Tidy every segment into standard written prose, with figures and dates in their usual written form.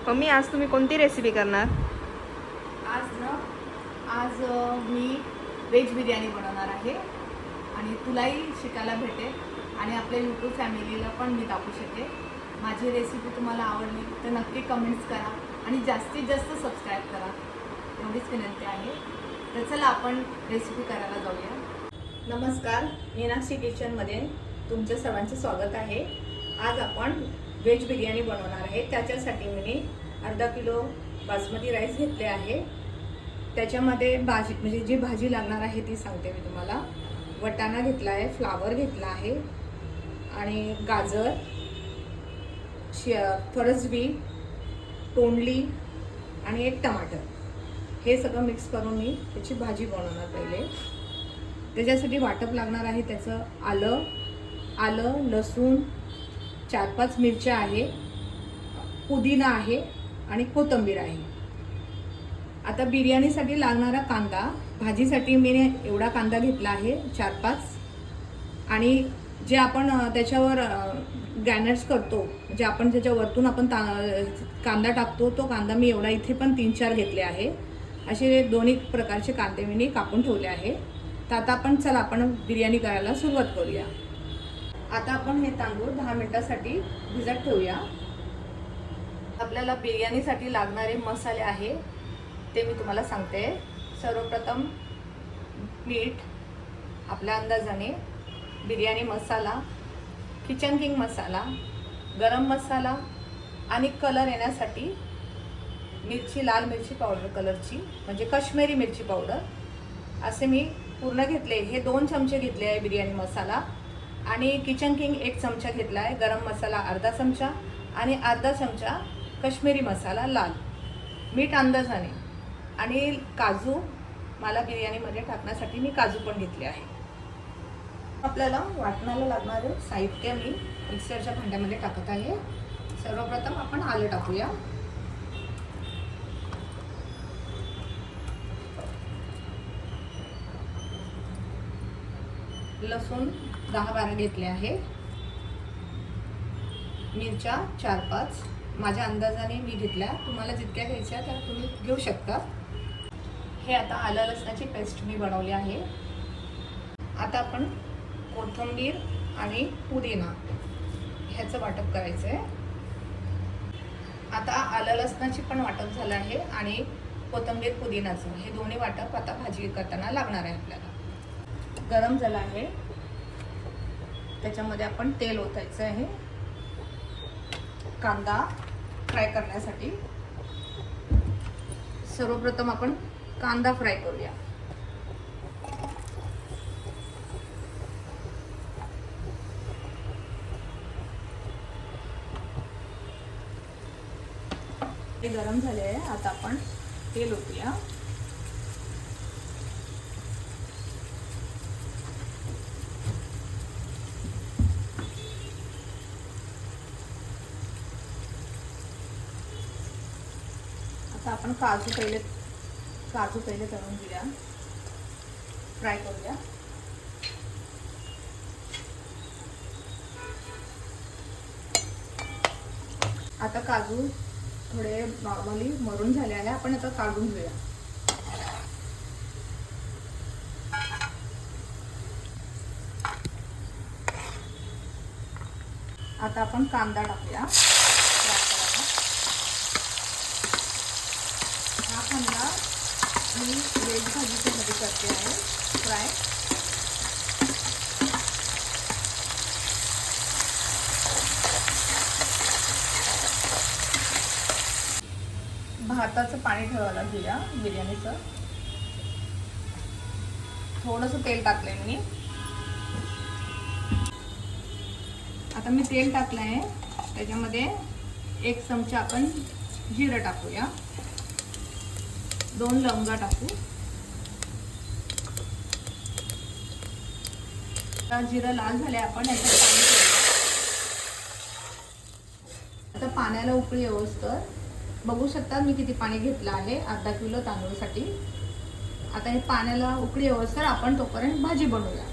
Mummy आज तुम्ही कोणती रेसिपी करणार? आज मी व्हेज बिर्याणी बनवणार आहे आणि तुलाही शिकायला भेटेल आणि आपल्या यूट्यूब फॅमिलीला पण मी दाखवू शकेल. माझी रेसिपी तुम्हाला आवडली तर नक्की कमेंट्स करा आणि जास्तीत जास्त सबस्क्राईब करा, एवढीच विनंती आहे. तर चला आपण रेसिपी करायला जाऊया. नमस्कार, मीनाक्षी किचनमध्ये तुमचं सर्वांचं स्वागत आहे. आज आपण व्हेज बिर्याणी बनवणार आहे. त्याच्यासाठी मी अर्धा किलो बासमती राईस घेतले आहे. त्याच्यामध्ये भाजी म्हणजे जी भाजी लागणार आहे ती सांगते मी तुम्हाला. वटाणा घेतला आहे, फ्लावर घेतला आहे आणि गाजर, फरसबी, तोंडली आणि एक टमाटर, हे सगळं मिक्स करून मी त्याची भाजी बनवणार. पहिले त्याच्यासाठी वाटप लागणार आहे त्याचं आलं, लसूण, 4-5 मिरच्या आहे, पुदिना आहे आणि कोथिंबीर आहे. आता बिर्याणीसाठी लागणारा कांदा, भाजीसाठी मी एवढा कांदा घेतला आहे 4-5, आणि जे आपण त्याच्यावर गॅनर्स करतो, जे आपण त्याच्यावरतून आपण कांदा टाकतो, तो कांदा मी एवढा इथे पण 3-4 घेतले आहे. असे दोन्ही प्रकारचे कांदे मी कापून ठेवले आहे. तर आता आपण बिर्याणी करायला सुरुवात करूया. आता आपण हे तांदूळ 10 मिनिटासाठी भिजत ठेवूया. आपल्याला बिर्याणीसाठी लागणारे मसाले आहे ते मी तुम्हाला सांगते. सर्वप्रथम मीठ आपल्या अंदाजाने, बिर्याणी मसाला, किचन किंग मसाला, गरम मसाला आणि कलर येण्यासाठी मिरची, लाल मिरची पावडर कलरची म्हणजे काश्मीरी मिरची पावडर, असे मी पूर्ण घेतले. हे 2 चमचे घेतले आहे बिर्याणी मसाला, आणि किचन किंग 1 चमचा घेतला आहे, गरम मसाला अर्धा चमचा आणि अर्धा चमचा काश्मीरी मसाला लाल, मीठ अंदाजाने, आणि काजू मला बिर्याणीमध्ये टाकण्यासाठी मी काजू पण घेतले आहे. आपल्याला वाटणाला लागणारे साहित्य मी मिक्सरच्या भांड्यामध्ये टाकत आहे. सर्वप्रथम आपण आलं टाकूया. लसूण 10-12 घेतले आहे, मिरच्या 4-5 माझ्या अंदाजाने मी घेतल्या, तुम्हाला जितक्या घ्यायच्या त्या तुम्ही घेऊ शकता. हे आता आलं लसणाची पेस्ट मी बनवली आहे. आता आपण कोथिंबीर आणि पुदिना ह्याचं वाटप करायचं आहे. आता आलं लसणाची पण वाटप झालं आहे आणि कोथिंबीर पुदिनाचं हे दोन्ही वाटप आता भाजी करताना लागणार आहे आपल्याला. गरम झालं आहे, त्याच्यामध्ये आपण तेल ओतायचं आहे कांदा फ्राय करण्यासाठी. सर्वप्रथम आपण कांदा फ्राय करूया. ते गरम झाले आहे. आता आपण तेल ओतूया. आता आपण काजू पहिले तळून घेऊया, फ्राय करूया. आता काजू थोडे नॉर्मली मरून झाले आहे, आपण आता काढून घेऊया. आता आपण कांदा टाकूया. हा कांदा मी व्हेज भाजीच्या मध्ये करते आहे फ्राय. भाताचं पाणी ठेवायला घेऊया बिर्याणीचं. थोडंसं तेल टाकलंय मी. आता मी तेल टाकलं आहे, त्याच्यामध्ये 1 चमचा आपण जिरं टाकूया, 2 लवंगा टाकू. आता जिरं लाल झाले, आपण याच्यात पाणी ठेवूया. आता पाण्याला उकळी येऊस्तर बघू शकता मी किती पाणी घेतलं आहे अर्धा किलो तांदूळसाठी. आता हे पाण्याला उकळी येऊस्तर आपण तोपर्यंत भाजी बनवूया.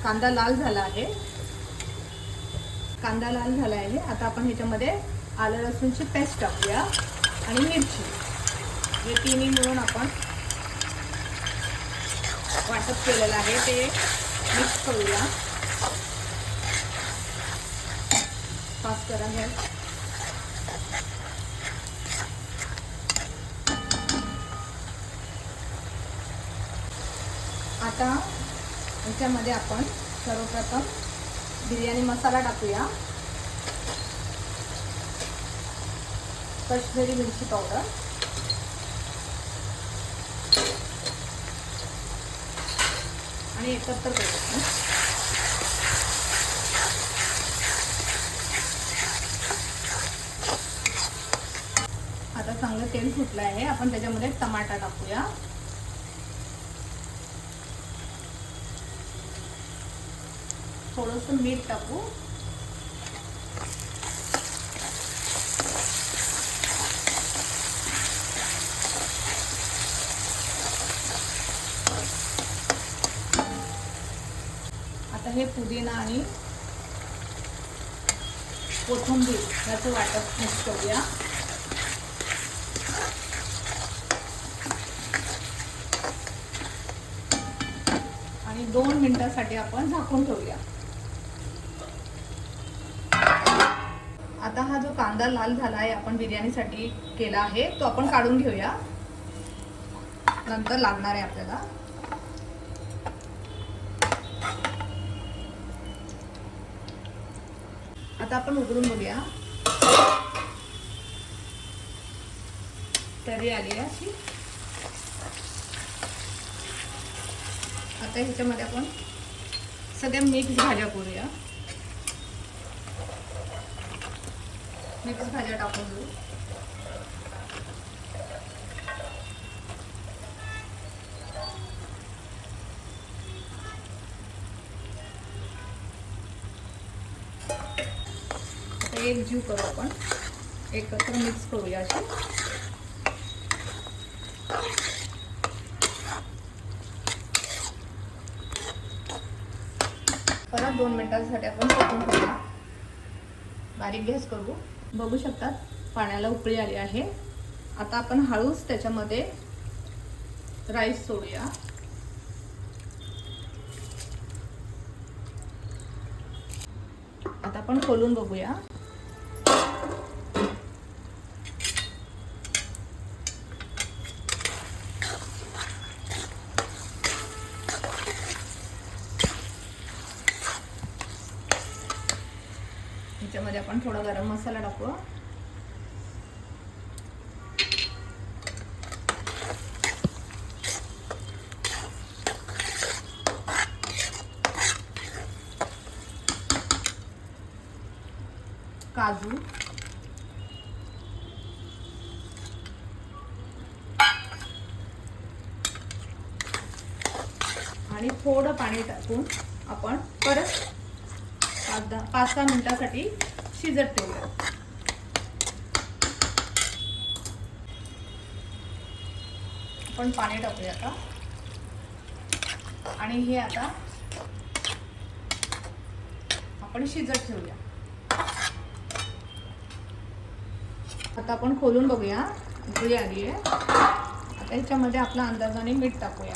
कांदा लाल झाला आहे. आता आपण ह्याच्यामध्ये आलं लसूणची पेस्ट टाकूया आणि मिरची, हे तिन्ही मिळून आपण वाटप केलेलं आहे ते मिक्स करूया. फास्ट करा गॅस. आता याच्यामध्ये आपण सर्वप्रथम बिर्याणी मसाला टाकूया, काश्मीरी मिरची पावडर, आणि एकत्र करूया. आता चांगलं तेल सुटलं आहे, आपण त्याच्यामध्ये टमाटा टाकूया. थोडंसं मीठ टाकू. आता हे पुदिना आणि कोथिंबीर याचं वाटप मिक्स करूया. आणि 2 मिनिटांसाठी आपण झाकून ठेवूया. आता हा जो कांदा लाल झाला आहे आपण बिर्याणीसाठी केला आहे तो आपण काढून घेऊया, नंतर लागणार आहे आपल्याला. आता आपण उघडून बघूया. तरी आली आहे अशी. आता ह्याच्यामध्ये आपण सगळ्या मिक्स भाज्या करूया. मिक्स भाज्या टाकून देऊ. आता एक जीव करू आपण, एकत्र मिक्स करूया अशी. परत 2 मिनिटांसाठी आपण झाकून ठेवूया. बारीक गॅस करू. बघू शकतात पाण्याला उकळी आली आहे. आता आपण हळूच त्याच्यामध्ये राईस सोडूया. आता आपण खोलून बघूया. ह्याच्यामध्ये आपण थोडा गरम मसाला टाकू. काजू, आणि थोडं पाणी टाकून आपण परत 5-6 मिनिटांसाठी शिजत ठेवूया. आपण पाणी टाकूया आता, आणि हे आता आपण शिजत ठेवूया. आता आपण खोलून बघूया. उकळी आली आहे. आता ह्याच्यामध्ये आपल्या अंदाजाने मीठ टाकूया.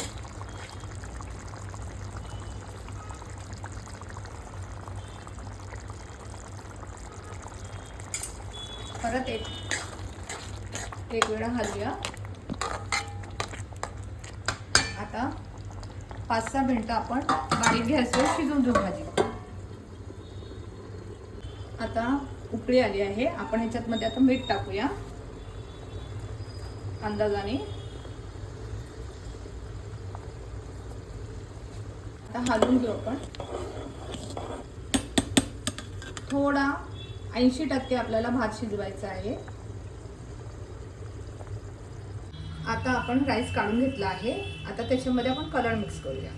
परत एक वेळा हलवूया. आता 5-6 मिनिटं आपण बारीक गॅसवर शिजवून घेऊ भाजी. आता उकळी आली आहे. आपण ह्याच्यामध्ये आता मीठ टाकूया अंदाजाने. आता हलवून घेऊ आपण. थोडा 80% आपल्याला भात शिजवायचा आहे. आता आपण राईस काढून घेतला आहे. आता त्याच्यामध्ये आपण कलर मिक्स करूया.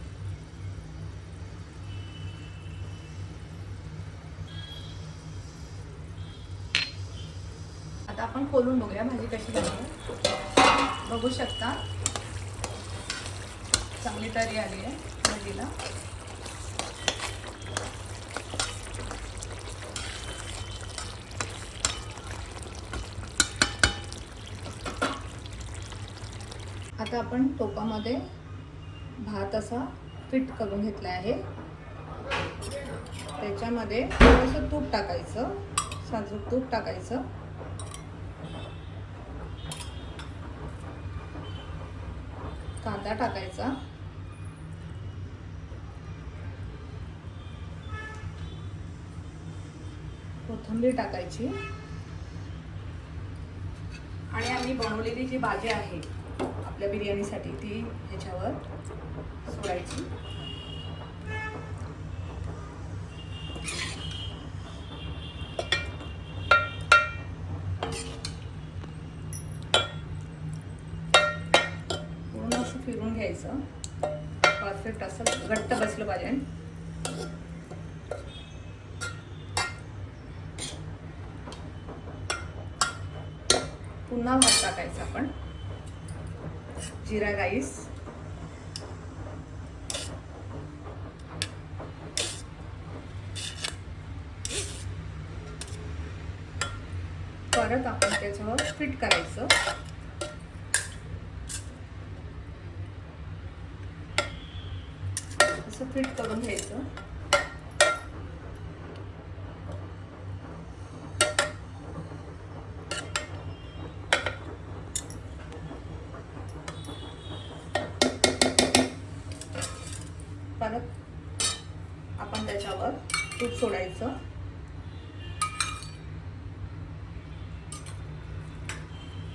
आता आपण खोलून बघूया भाजी कशी झाली. बघू शकता चांगली तरी आली आहे भाजीला. आता आपण टोपामध्ये भात असा फिट करून घेतला आहे. त्याच्यामध्ये थोडंसं तूप टाकायचं, साजूक तूप टाकायचं. कांदा टाकायचा, कोथिंबीर टाकायची आणि आम्ही बनवलेली जी भाजी आहे आपल्या बिर्याणीसाठी ती ह्याच्यावर सोडायची. पूर्ण असं फिरून घ्यायचं. परफेक्ट असं घट्ट बसलं पाहिजे. पुन्हा भात टाकायचा आपण, जिरा राईस, परत आपण त्याच्यावर फिट करायचं. असं फिट करून घ्यायचं. परत आपण त्याच्यावर तूप सोडायचं.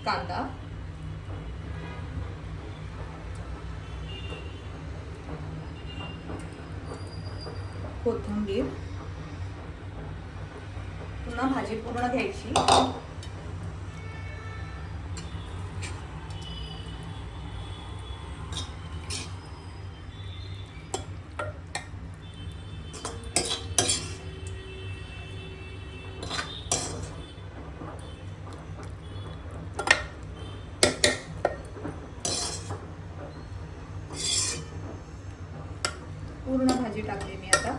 कांदा, कोथिंबीर, पुन्हा भाजी पूर्ण घ्यायची. पूर्ण भाजी टाकली मी. आता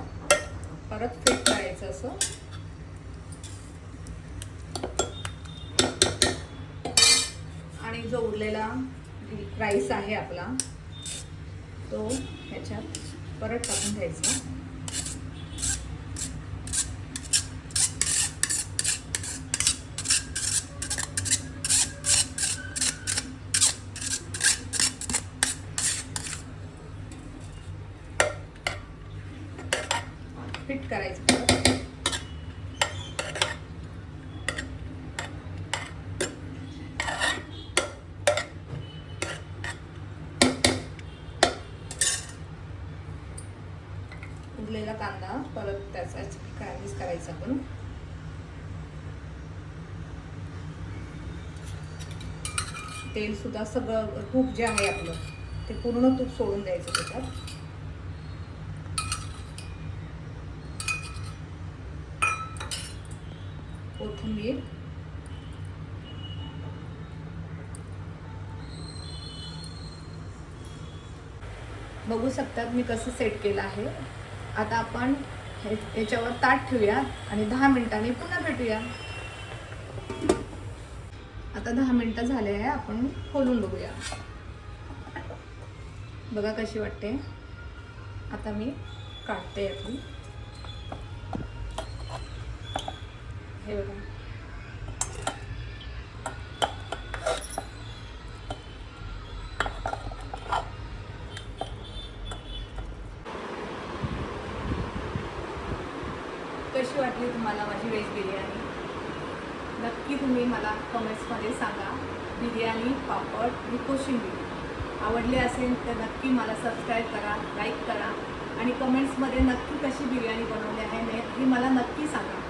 परत फिट करायचं असं. आणि जो उरलेला राईस आहे आपला तो ह्याच्यात परत टाकून द्यायचा. फिट करायचं. उरलेला कांदा परत त्याचा गार्निश करायचा आपण. तेल सुद्धा सगळं तूप जे आहे आपलं ते पूर्ण तूप सोडून द्यायचं त्याच्यात. कोथिंबीर, बघू शकतात मी कसं सेट केलं आहे. आता आपण याच्यावर ताट ठेवूया आणि 10 मिनिटांनी पुन्हा भेटूया. आता 10 मिनिटं झाले आहे. आपण खोलून बघूया. बघा कशी वाटते. आता मी काढते यातून. हे बघा. कशी वाटली तुम्हाला माझी व्हेज बिर्याणी? नक्की तुम्ही मला कमेंट्समध्ये सांगा. बिर्याणी, पापड आणि कोशिंबीर आवडले असेल तर नक्की मला सबस्क्राईब करा, लाईक करा आणि कमेंट्समध्ये नक्की कशी बिर्याणी बनवली आहे हे मला नक्की सांगा.